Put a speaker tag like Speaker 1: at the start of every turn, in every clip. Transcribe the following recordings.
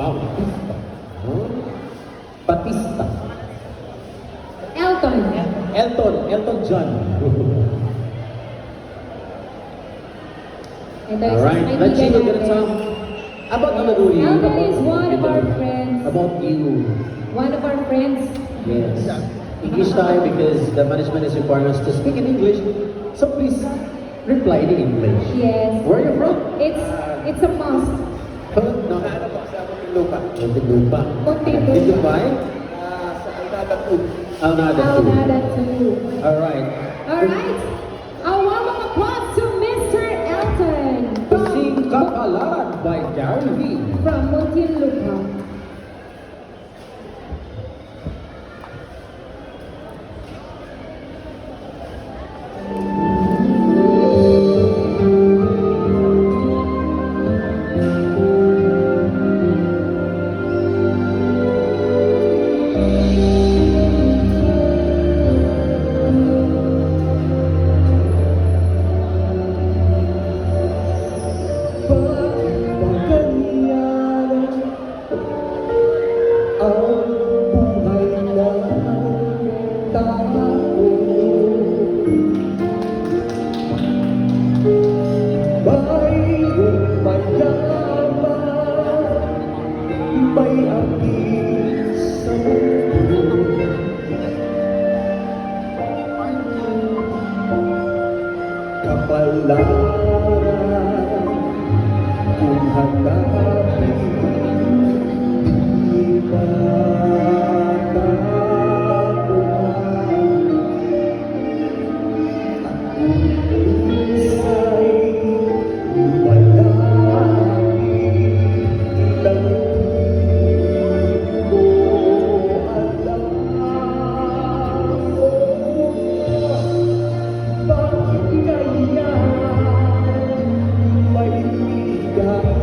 Speaker 1: Bautista. Huh? Batista.
Speaker 2: Elton.
Speaker 1: Elton John.
Speaker 2: And
Speaker 1: Alright, let's see what gonna talk about Amaduri.
Speaker 2: Elton is one of our friends.
Speaker 1: About you.
Speaker 2: One of our friends.
Speaker 1: Yes. English tayo because the management is requiring us to speak in English. So please reply in English.
Speaker 2: Yes.
Speaker 1: Where are you from?
Speaker 2: It's a must.
Speaker 1: No.
Speaker 3: Lupa.
Speaker 1: Muntinlupa.
Speaker 2: Muntinlupa.
Speaker 1: Did you buy?
Speaker 3: Sa Alnada Food.
Speaker 1: Alnada Food.
Speaker 2: Alnada too.
Speaker 1: Alright.
Speaker 2: Alright. A warm applause to Mr. Elton
Speaker 1: Sing Kapalan by Gary V.
Speaker 2: from Muntinlupa.
Speaker 3: Kapalaran kung hanapin di matatapuan at kung isa'y malapit lang mo alam. Bakit kaya may ligaya tunay sa pag-ibig may bigot at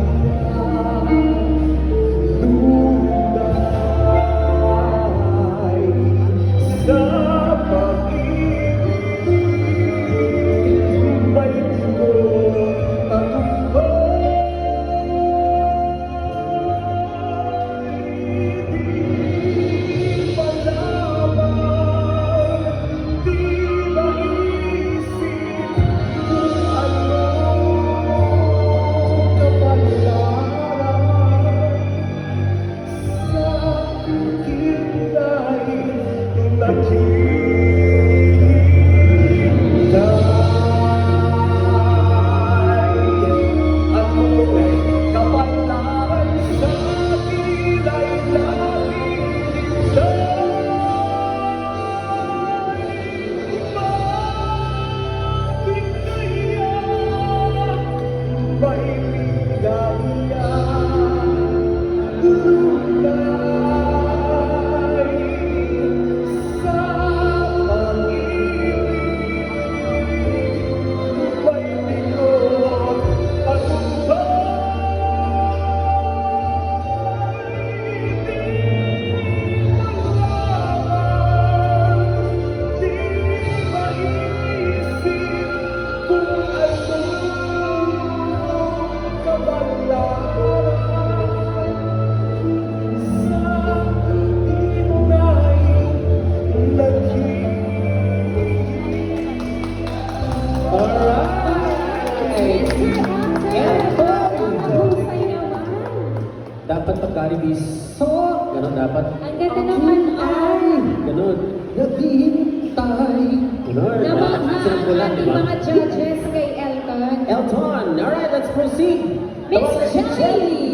Speaker 1: Dapat pagkaribis. Ganon dapat.
Speaker 2: Ang ganda naman ay
Speaker 1: Ganon. Naghihintay. Ganon.
Speaker 2: na mga
Speaker 1: Sinambulan, di
Speaker 2: ating
Speaker 1: ba?
Speaker 2: mga judges kay Elton.
Speaker 1: Elton. Alright, let's proceed.
Speaker 2: Miss
Speaker 1: Tapos na si
Speaker 2: Jelly.